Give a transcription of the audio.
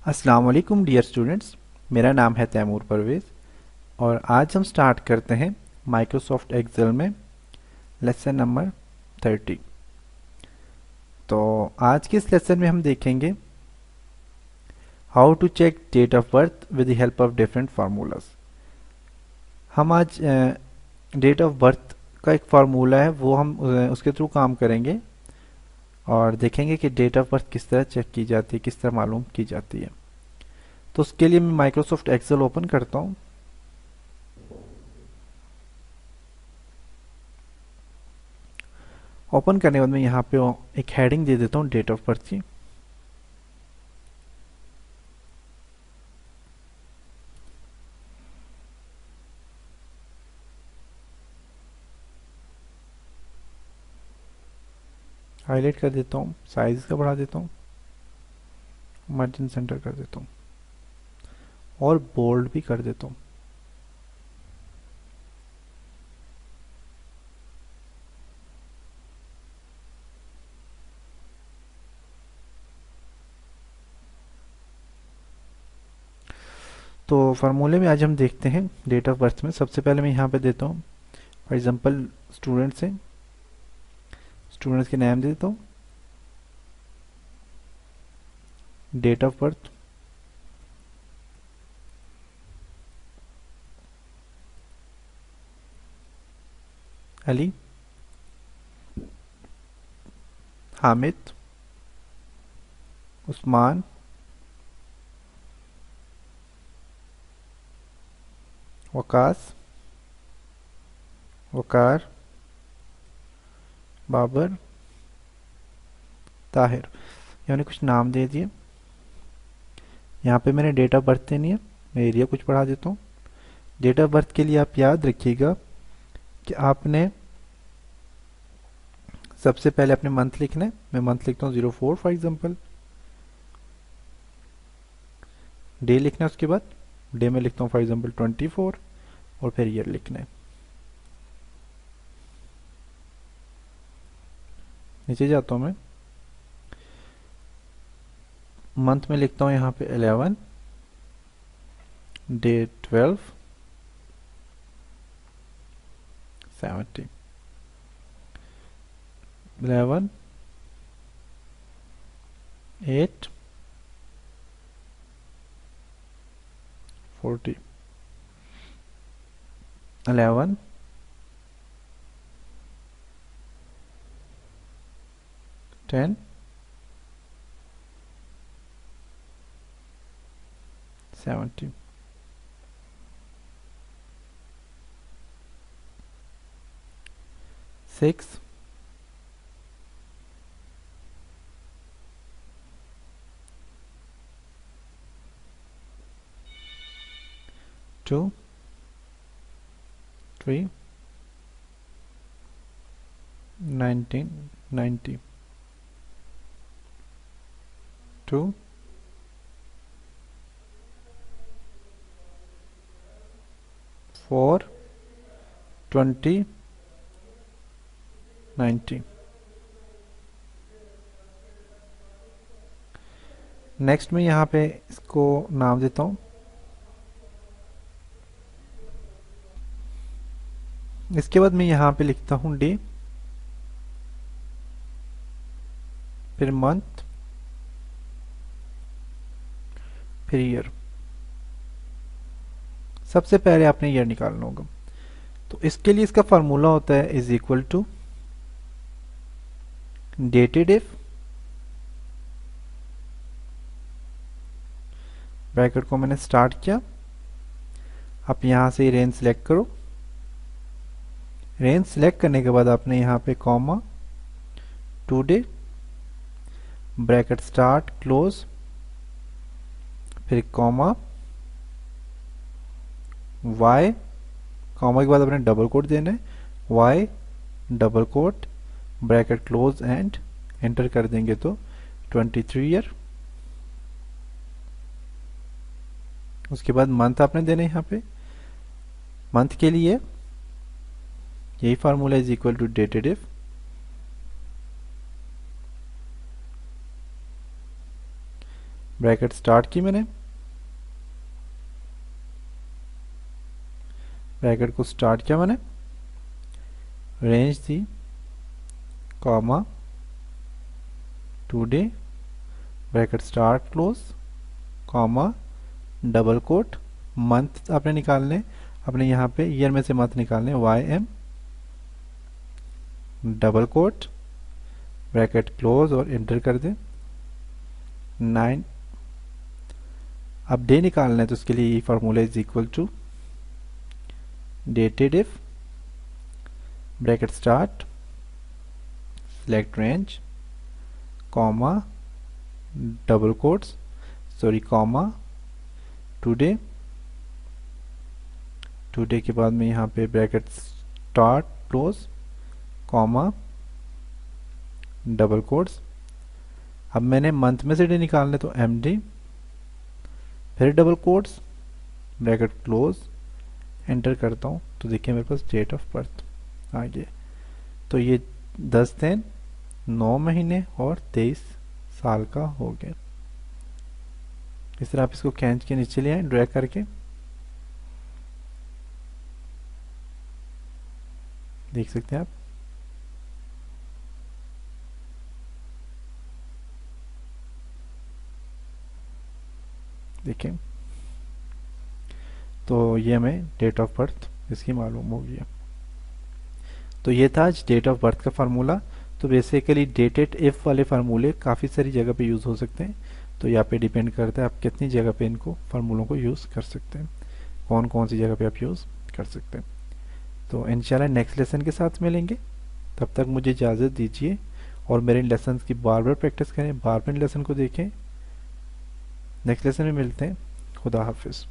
अस्सलाम वालेकुम dear students. मेरा नाम है तैमूर परवेज़ और आज हम स्टार्ट करते हैं माइक्रोसॉफ्ट एक्सेल में लेसन नंबर 30। तो आज के इस लेसन में हम देखेंगे how to check date of birth with the help of different formulas. हम आज डेट ऑफ बर्थ का एक फार्मूला है वो हम उसके थ्रू काम करेंगे और देखेंगे कि डेट ऑफ बर्थ किस तरह चेक की जाती है, किस तरह मालूम की जाती है। तो उसके लिए मैं माइक्रोसॉफ्ट एक्सेल ओपन करता हूँ। ओपन करने के बाद मैं यहाँ पे एक हेडिंग दे देता हूँ डेट ऑफ बर्थ की। हाईलाइट कर देता हूँ, साइज का बढ़ा देता हूँ, मार्जिन सेंटर कर देता हूँ और बोल्ड भी कर देता हूँ। तो फार्मूले में आज हम देखते हैं डेट ऑफ बर्थ में। सबसे पहले मैं यहाँ पे देता हूँ फॉर एग्जांपल स्टूडेंट्स के नाम दे देता हूँ, date of birth, Ali, Hamid, Usman, Waqas, Waqar, Babar, Tahir. मैंने कुछ नाम दे दिए। यहाँ पे मैंने डेट ऑफ बर्थ देनी है। मैं एरिया कुछ बढ़ा देता हूँ। डेट ऑफ बर्थ के लिए आप याद रखिएगा कि आपने सबसे पहले अपने मंथ लिखना है। मैं मंथ लिखता हूँ 04 फॉर एग्जांपल। डे लिखना है, उसके बाद डे में लिखता हूँ फॉर एग्जांपल 24 और फिर ईयर लिखना है। नीचे जाता हूँ मैं, मंथ में लिखता हूँ यहाँ पे 11, डे 12, 70, 11, 8, 40, 11, 10, 70, 6, 2, 3, 19, 90, 2, 4, 20, 90। नेक्स्ट में यहाँ पे इसको नाम देता हूँ। इसके बाद मैं यहाँ पे लिखता हूँ डे, फिर मंथ, फिर ईयर। सबसे पहले आपने ईयर निकालना होगा। तो इसके लिए इसका फार्मूला होता है is equal to dated if, bracket को मैंने स्टार्ट किया। आप यहाँ से रेंज सेलेक्ट करो। रेंज सेलेक्ट करने के बाद आपने यहाँ पे comma, today, bracket start close, फिर कॉमा, वाई, कॉमा के बाद आपने डबल कोट देना है, Y, double quote, bracket close and enter कर देंगे तो 23 ईयर। उसके बाद मंथ आपने देना है। यहाँ पे मंथ के लिए यही formula is equal to dated if, bracket start की मैंने, ब्रैकेट को स्टार्ट किया मैंने, रेंज दी, comma today, bracket start close, comma double quote, month आपने निकालने, अपने यहाँ पे ईयर में से मंथ निकालने, YM, double quote, bracket close और एंटर कर दें 9। अब डे निकालना है तो उसके लिए ये formula is equal to dated if, bracket start, select range, comma double quotes, sorry comma today, today के बाद में यहाँ पे bracket start close, comma double quotes. अब मैंने मंथ में से डे निकालने तो MD, फिर double quotes, bracket close, enter करता हूँ तो देखिए मेरे पास डेट ऑफ बर्थ आ गया। तो ये 10 दिन 9 महीने और 23 साल का हो गया। इस तरह आप इसको खींच के नीचे ले आए ड्रैग करके, देख सकते हैं आप। देखें तो ये हमें डेट ऑफ बर्थ इसकी मालूम हो गया। तो ये था आज डेट ऑफ बर्थ का फार्मूला। तो बेसिकली डेटेड इफ वाले फार्मूले काफ़ी सारी जगह पे यूज़ हो सकते हैं। तो यहाँ पे डिपेंड करता है आप कितनी जगह पे इनको फार्मूलों को यूज़ कर सकते हैं, कौन कौन सी जगह पे आप यूज़ कर सकते हैं। तो इंशाल्लाह नेक्स्ट लेसन के साथ मिलेंगे, तब तक मुझे इजाज़त दीजिए और मेरे लेसन की बार बार प्रैक्टिस करें, बार बार लेसन को देखें। नेक्स्ट लेसन में मिलते हैं। खुदा हाफिज़।